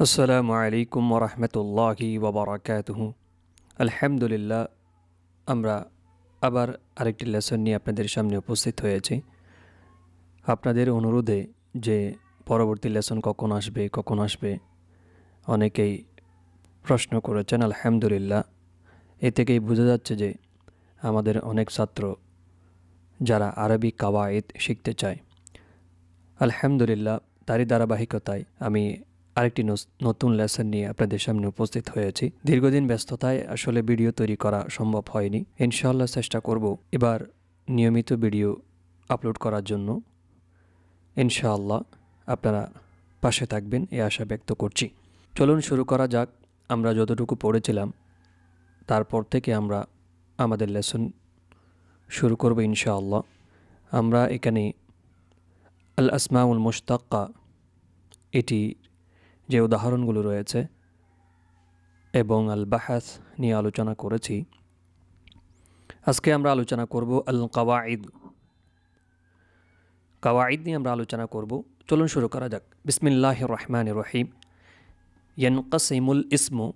আসসালামু আলাইকুম ওরহমতুল্লাহি ওবরাকাতুহু। আলহামদুলিল্লাহ, আমরা আবার আরেকটি লেসন নিয়ে আপনাদের সামনে উপস্থিত হয়েছি। আপনাদের অনুরোধে যে পরবর্তী লেসন কখন আসবে অনেকেই প্রশ্ন করেছেন। আলহামদুলিল্লাহ, এ থেকেই বোঝা যাচ্ছে যে আমাদের অনেক ছাত্র যারা আরবি কাওয়ায়েদ শিখতে চায়, আলহামদুলিল্লাহ তারই ধারাবাহিকতায় আমি আরেকটি নতুন লেসন নিয়ে আপনাদের সামনে উপস্থিত হয়েছি। দীর্ঘদিন ব্যস্ততায় আসলে ভিডিও তৈরি করা সম্ভব হয়নি। ইনশাআল্লাহ চেষ্টা করব এবার নিয়মিত ভিডিও আপলোড করার জন্য। ইনশাআল্লাহ আপনারা পাশে থাকবেন এই আশা ব্যক্ত করছি। চলুন শুরু করা যাক। আমরা যতটুকু পড়েছিলাম তারপর থেকে আমরা আমাদের লেসন শুরু করব ইনশাআল্লাহ। আমরা এখানে আল আসমাউল মুশতাক্কা এটি যে উদাহরণগুলো রয়েছে এবং আল বাহাস নিয়ে আলোচনা করেছি। আজকে আমরা আলোচনা করব আল কাওয়াইদ। কাওয়াইদ নিয়ে আমরা আলোচনা করব। চলুন শুরু করা যাক। বিসমিল্লাহির রহমানির রহিম। ইয়ানকাসিমুল ইসমু,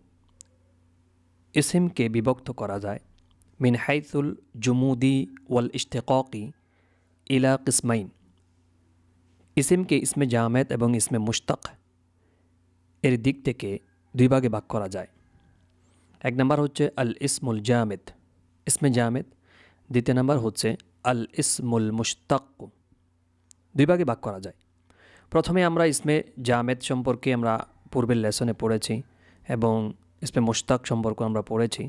ইসিমকে বিভক্ত করা যায় মিন হাইসুল জুমুদি ওয়াল ইশতিকাকি ইলা কিসমাইন। ইসিমকে ইসমে জামেদ এবং ইসমে মুশতাক এর দিক থেকে দুই ভাগে ভাগ করা যায়। এক নম্বর হচ্ছে আল ইসমুল জামেদ, ইসমে জামেদ। দ্বিতীয় নম্বর হচ্ছে আল ইসমুল মুশতাক। দুই ভাগে ভাগ করা যায়। প্রথমে আমরা ইসমে জামেদ সম্পর্কে আমরা পূর্বের লেসনে পড়েছি এবং ইসমে মুশতাক সম্পর্কে আমরা পড়েছি।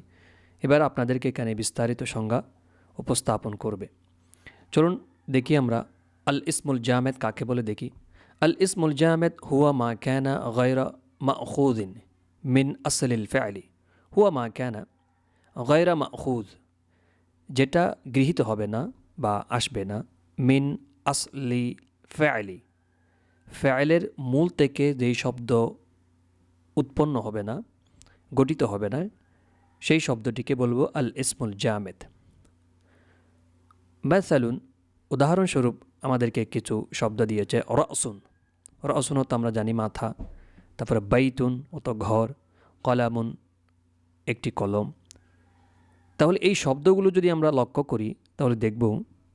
এবার আপনাদেরকে এখানে বিস্তারিত সংজ্ঞা উপস্থাপন করবে। চলুন দেখি আমরা আল ইসমুল জামেদ কাকে বলে দেখি। আল ইসমুল জামেদ হুয়া মা কানা গায়রা মাখুযিন মিন আসলিল ফি'লি। হুয়া মা কানা গায়রা মাখুয, যেটা গৃহীত হবে না বা আসবে না, মিন আসলি ফি'লি, ফি'লের মূল থেকে যেই শব্দ উৎপন্ন হবে না, গঠিত হবে না, সেই শব্দটিকে বলবো আল ইসমুল জামেদ। মাসালুন, উদাহরণস্বরূপ আমাদেরকে কিছু শব্দ দিয়েছে। রাসুন, রাসুন তো আমরা জানি মাথা। তারপরে বাইতুন অত ঘর, কলামুন একটি কলম। তাহলে এই শব্দগুলো যদি আমরা লক্ষ্য করি তাহলে দেখব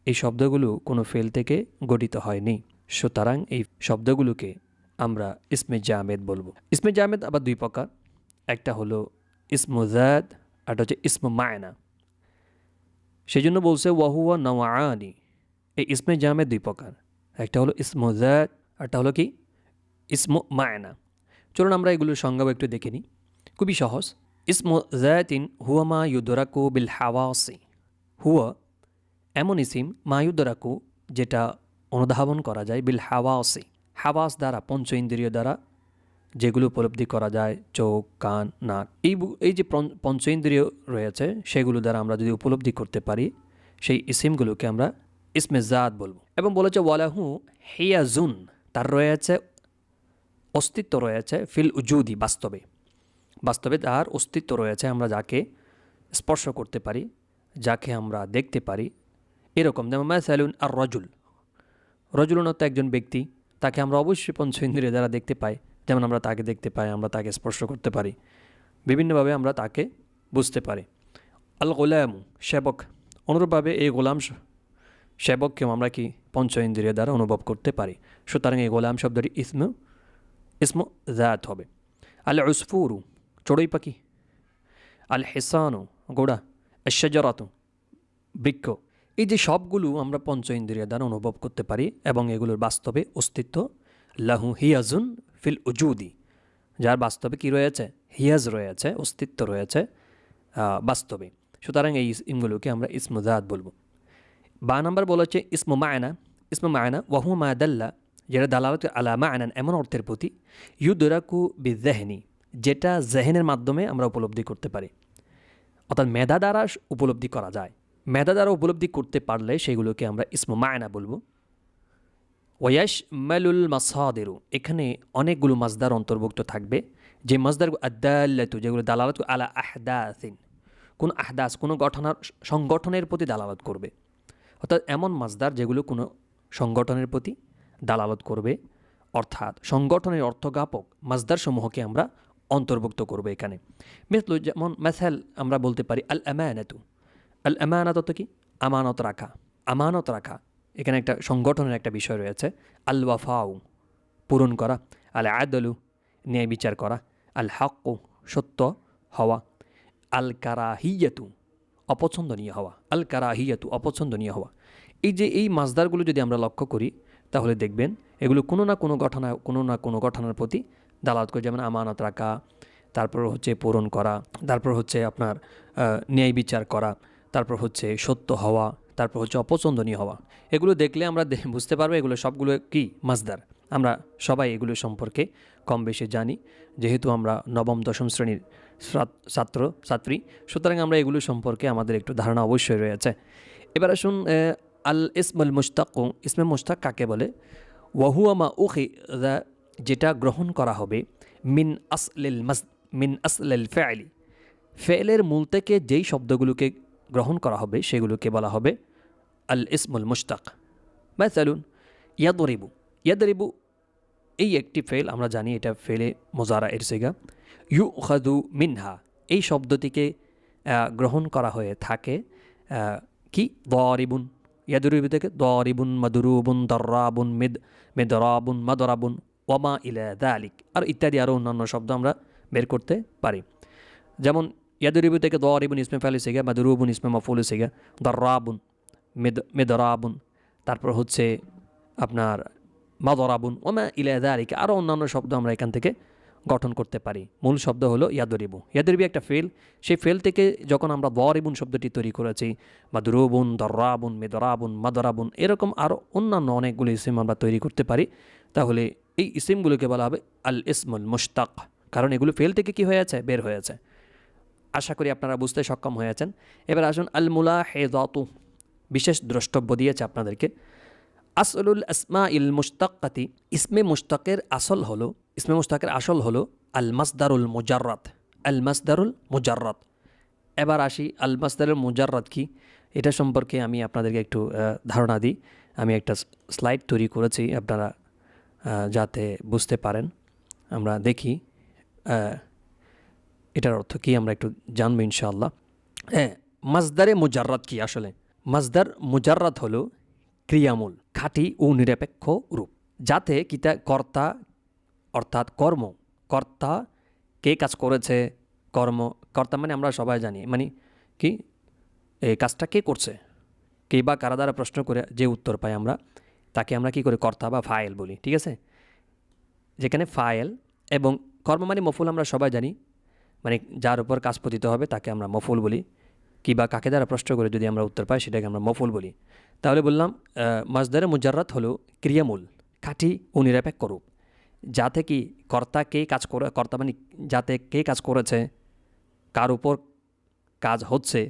এই শব্দগুলো কোনো ফেল থেকে গঠিত হয়নি। সুতরাং এই শব্দগুলোকে আমরা ইসমে জামেদ বলবো। ইসমে জামেদ আবার দুই প্রকার। একটা হলো ইসমু জাত, আরটা হচ্ছে ইসমু মায়না। সেই জন্য বলছে ওয়াহুয়া নওয়ানি। এই ইসমে জামেদ দুই প্রকার, একটা হলো ইসমু জাত, আরটা হলো কি ইসমু মায়না। চলুন আমরা এগুলোর সংজ্ঞাও একটু দেখে নিই। খুবই সহজ। ইসমু জাতিন হুয়া মা ইউদরাকু বিল হাওয়াসি। হুয়া এমন ইসিম মা ইউদরাকু যেটা অনুধাবন করা যায় বিল হাওয়াসি, হাওয়াস দ্বারা, পঞ্চ ইন্দ্রিয় দ্বারা যেগুলো উপলব্ধি করা যায়, চোখ, কান, নাক, এই যে পঞ্চ ইন্দ্রিয় রয়েছে সেগুলো দ্বারা আমরা যদি উপলব্ধি করতে পারি সেই ইসিমগুলোকে আমরা ইসমে জাত বলবো। এবং বলেছে ওয়ালাহু হিয়াজুন, তার রয়েছে অস্তিত্ব রয়েছে ফিল উজুদি, বাস্তবে, বাস্তবে তার অস্তিত্ব রয়েছে। আমরা যাকে স্পর্শ করতে পারি, যাকে আমরা দেখতে পারি, এরকম। যেমন মাসালুন আর রজুল, রজুলুন তো একজন ব্যক্তি, তাকে আমরা অবশ্যই পঞ্চ ইন্দ্রিয় দ্বারা দেখতে পাই। যেমন আমরা তাকে দেখতে পাই, আমরা তাকে স্পর্শ করতে পারি, বিভিন্নভাবে আমরা তাকে বুঝতে পারি। আল গোলামু সেবক, অনুরূপভাবে এই গোলাম সেবককেও আমরা কি পঞ্চ ইন্দ্রিয় দ্বারা অনুভব করতে পারি। সুতরাং এই গোলাম শব্দটি ইসমু জাত হবে। আল উসফুরু চড়ুই পাখি, আল হিসানু গোড়া, আশ-শাজারাতু বৃক্ষ। এই যে সবগুলো আমরা পঞ্চ ইন্দ্রিয় দ্বারা অনুভব করতে পারি এবং এগুলোর বাস্তবে অস্তিত্ব। লাহু হিয়াজুন ফিল উজুদি, যার বাস্তবে কি রয়েছে, হিয়াজ রয়েছে, অস্তিত্ব রয়েছে বাস্তবে। সুতরাং এই ইসমগুলোকে আমরা ইসমু জাত বলবো। বা নাম্বার বলেছে ইসমু মায়না। ইসমু মায়না ওয়াহু মা দাল্লা, যেটা দালালত আলা মায়নান, এমন অর্থের প্রতি, ইউদরাকু বিযাহনি, যেটা জেহেনের মাধ্যমে আমরা উপলব্ধি করতে পারি, অর্থাৎ মেধা দ্বারা উপলব্ধি করা যায়। মেধা দ্বারা উপলব্ধি করতে পারলে সেগুলোকে আমরা ইসমু মায়না বলবো। ওয়াশমালুল মাসাদিরু, এখানে অনেকগুলো মাসদার অন্তর্ভুক্ত থাকবে, যে মাসদার আদাল্লাতু, যেগুলো দালালত আলা আহদাসিন, কোন আহদাস, কোনো সংগঠনের প্রতি দালালত করবে। অর্থাৎ এমন মাসদার যেগুলো কোনো সংগঠনের প্রতি দালালত করবে, অর্থাৎ সংগঠনের অর্থজ্ঞাপক মাজদারসমূহকে আমরা অন্তর্ভুক্ত করব এখানে। মিসলু যেমন মেসাল আমরা বলতে পারি আল আমানাতু। আল আমানাত তো কি? আমানত রাখা। আমানত রাখা এখানে একটা সংগঠনের একটা বিষয় রয়েছে। আল ওয়াফাউ পূরণ করা, আল আদলু ন্যায় বিচার করা, আল হাক্কু সত্য হওয়া, আল কারাহিয়াতু অপছন্দনীয় হওয়া, আল কারাহিয়াতু অপছন্দনীয় হওয়া। এই যে এই মাজদারগুলো যদি আমরা লক্ষ্য করি তাহলে দেখবেন এগুলো কোনো না কোনো ঘটনার প্রতি দালালত করে। যেমন আমানত রাখা, তারপর হচ্ছে পূরণ করা, তারপর হচ্ছে আপনার ন্যায় বিচার করা, তারপর হচ্ছে সত্য হওয়া, তারপর হচ্ছে অপছন্দনীয় হওয়া। এগুলো দেখলে আমরা বুঝতে পারবো এগুলো সবগুলো কি মাজদার। আমরা সবাই এগুলো সম্পর্কে কম বেশি জানি, যেহেতু আমরা নবম দশম শ্রেণীর ছাত্রী, সুতরাং আমরা এগুলো সম্পর্কে আমাদের একটু ধারণা অবশ্যই রয়েছে। এবার আসুন আল ইসমুল মুশতাক। ইসমে মুশতাক কাকে বলে? ওয়াহুয়া মা উখিযা যেটা গ্রহণ করা হবে মিন আসলিল ফাইলি, ফেলের মূল থেকে যেই শব্দগুলোকে গ্রহণ করা হবে সেগুলোকে বলা হবে আল ইসমুল মুশতাক। মাসালুন ইয়াদরিবু। ইয়াদরিবু এই একটি ফেল, আমরা জানি এটা ফেলে মোজারা এর সিগা। ইউখাযু মিনহা এই শব্দটিকে গ্রহণ করা হয়ে থাকে কি? দারিবুন। ইয়াদরিবু থেকে দারিবুন, মাদরুবুন, দাররাবুন, মিদরাবুন, মাদরাবুন, ওয়ামা ইলা যালিক আর ইত্যাদি আরও অন্যান্য শব্দ আমরা বের করতে পারি। যেমন ইয়াদরিবু থেকে দারিবুন ইসমে ফাইল সিগা, মাদরুবুন ইসমে মাফউল সিগা, দাররাবুন, মিদরাবুন, তারপর হচ্ছে আপনার মাদরাবুন, ওমা ইলা যালিক আরও অন্যান্য শব্দ আমরা এখান থেকে গঠন করতে পারি। মূল শব্দ হলো ইয়াদরিবু। ইয়াদরিবু একটা ফেল, সেই ফেল থেকে যখন আমরা দারিবুন শব্দটি তৈরি করেছি, মাদরুবুন, দাররাবুন, মিদরাবুন, মাদরাবুন, এরকম আরও অন্যান্য অনেকগুলো ইসিম আমরা তৈরি করতে পারি। তাহলে এই ইসিমগুলোকে বলা হবে আল ইসমুল মুশতাক, কারণ এগুলো ফেল থেকে কি হয়েছে? বের হয়েছে। আশা করি আপনারা বুঝতে সক্ষম হয়েছেন। এবার আসুন আল মুলাহিযাতু, বিশেষ দ্রষ্টব্য দিয়েছে আপনাদেরকে। আসলুল আসমা ইল মুশতাক্কাতি, ইসমে মুশতাকের আসল হলো আল মাসদারুল মুজাররাদ। আল মাসদারুল মুজাররাদ। এবার আসি আল মাসদারুল মুজাররাদ কি, এটা সম্পর্কে আমি আপনাদেরকে একটু ধারণা দিই। আমি একটা স্লাইড তৈরি করেছি আপনারা যাতে বুঝতে পারেন। আমরা দেখি এটার অর্থ কী, আমরা একটু জানবো ইনশাআল্লাহ। হ্যাঁ, মাসদারে মুজাররাদ কি? আসলে মাসদার মুজাররাদ হলো ক্রিয়ামূল, খাঁটি ও নিরপেক্ষ রূপ, যাতে কিতা কর্তা অর্থাৎ কর্তা কে কাজ করেছে, কর্তা মানে আমরা সবাই জানি মানে কি এই কাজটা কে করছে, কে বা কারা দ্বারা প্রশ্ন করে যে উত্তর পাই আমরা তাকে আমরা কি করে কর্তা বা ফাইল বলি। ঠিক আছে, যেখানে ফাইল এবং কর্ম মানে মফুল আমরা সবাই জানি, মানে যার উপর কাজ পতিত হবে তাকে আমরা মফুল বলি। কি বা কাকে দ্বারা প্রশ্ন করে যদি আমরা উত্তর পাই সেটাকে আমরা মফুল বলি। তাহলে বললাম মাসদারে মুজাররাদ হলো ক্রিয়ামূল, খাঁটি ও নিরপেক্ষ রূপ, যাতে কি কর্তা কে কাজ করে, কর্তা মানে যাতে কে কাজ করেছে, কার উপর কাজ হচ্ছে,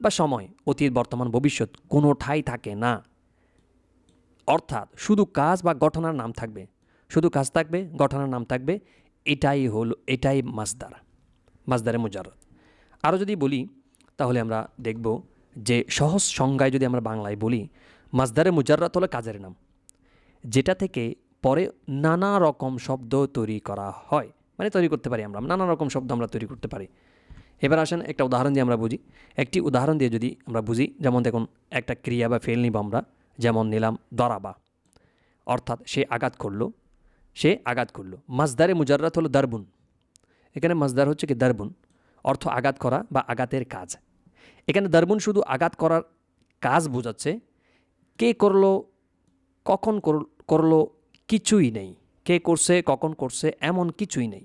বা সময় অতীত বর্তমান ভবিষ্যৎ কোনো ঠাঁই থাকে না। অর্থাৎ শুধু কাজ বা ঘটনার নাম থাকবে, শুধু কাজ থাকবে, ঘটনার নাম থাকবে, এটাই মাসদারে মুজাররাদ। আরও যদি বলি তাহলে আমরা দেখব যে সহজ সংজ্ঞায় যদি আমরা বাংলায় বলি, মাসদারে মুজাররাদ হলো কাজের নাম, যেটা থেকে পরে নানা রকম শব্দ তৈরি করা হয়, মানে তৈরি করতে পারি আমরা নানা রকম শব্দ আমরা তৈরি করতে পারি। এবার আসেন একটা উদাহরণ দিয়ে আমরা বুঝি। একটি উদাহরণ দিয়ে যদি আমরা বুঝি, যেমন দেখুন একটা ক্রিয়া বা ফেল নিব আমরা, যেমন নিলাম দরাবা, অর্থাৎ সে আঘাত করলো। মাসদারে মুজাররাদ হলো দারবুন। এখানে মাসদার হচ্ছে কি দারবুন, অর্থ আঘাত করা বা আঘাতের কাজ। এখানে দারবুন শুধু আঘাত করার কাজ বোঝাচ্ছে, কে করলো, কখন করলো কিছুই নেই, কে করছে, কখন করছে এমন কিছুই নেই।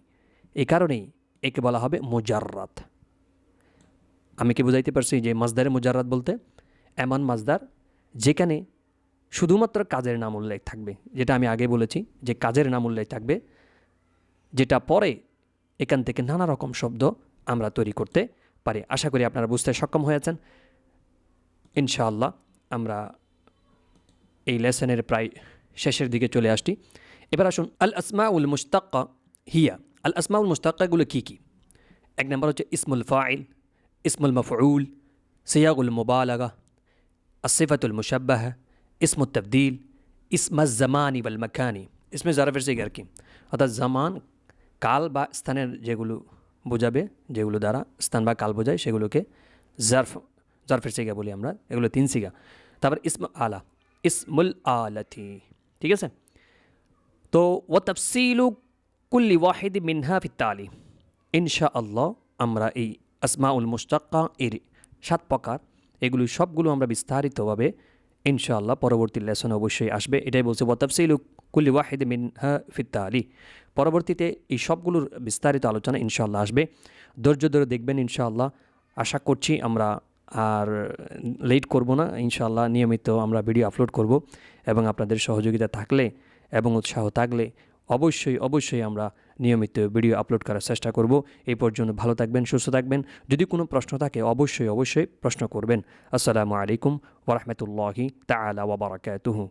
এই কারণেই একে বলা হবে মুজাররাদ। আমি কি বুঝাইতে পারছি যে মাসদারে মুজাররাদ বলতে এমন মাসদার যেখানে শুধুমাত্র কাজের নাম উল্লেখ থাকবে, যেটা আমি আগে বলেছি যে কাজের নাম উল্লেখ থাকবে, যেটা পরে এখান থেকে নানা রকম শব্দ আমরা তৈরি করতে পারি। আশা করি আপনারা বুঝতে সক্ষম হয়েছেন। ইনশাআল্লাহ আমরা এই লেসনের প্রায় শেষের দিকে চলে আসছি। এবার আসুন আল আসমাউল মুশতাক্কা হিয়া। আল আসমাউল মুশতাক্কাগুলো কী কী? এক নম্বর হচ্ছে ইসমুল ফাইল, ইসমুল মফউল, সিয়াগুল মুবালাগা, আসিফাতুল মুশাব্বাহা, ইসমুত তাবদীল, ইসমুজ জামানি ওয়াল মাকানি। ইসমে জারফের সিগা আর কি, অর্থাৎ জামান কাল বা স্থানের যেগুলো বোঝাবে, যেগুলো দ্বারা স্থান বা কাল বোঝায় সেগুলোকে জারফের সিগা বলি আমরা, এগুলো 3 সিগা। তারপর ইসমে আলা, ইসমুল আলাতি, ঠিক আছে। তো ও তাফসিলু কুল্লি ওয়াহিদ মিনহা ফিত্তালি, ইনশাআল্লাহ আমরা এই আসমাউল মুশতাক্কা এর 7 প্রকার, এগুলো সবগুলো আমরা বিস্তারিতভাবে ইনশাআল্লাহ পরবর্তী লেসনে অবশ্যই আসবে। এটাই বলছে ওয়া তাফসিলু কুল্লি ওয়াহিদ মিনহা ফিত্তালি, পরবর্তীতে এই সবগুলোর বিস্তারিত আলোচনা ইনশাআল্লাহ আসবে। ধৈর্য ধরে দেখবেন ইনশাআল্লাহ। আশা করছি আমরা আর লেট করব না, ইনশাআল্লাহ নিয়মিত আমরা ভিডিও আপলোড করব, এবং আপনাদের সহযোগিতা থাকলে এবং উৎসাহ থাকলে অবশ্যই আমরা নিয়মিত ভিডিও আপলোড করার চেষ্টা করব। এই পর্যন্ত ভালো থাকবেন, সুস্থ থাকবেন। যদি কোনো প্রশ্ন থাকে অবশ্যই প্রশ্ন করবেন। আসসালামু আলাইকুম ওয়া রাহমাতুল্লাহি তাআলা ওয়া বারাকাতুহু।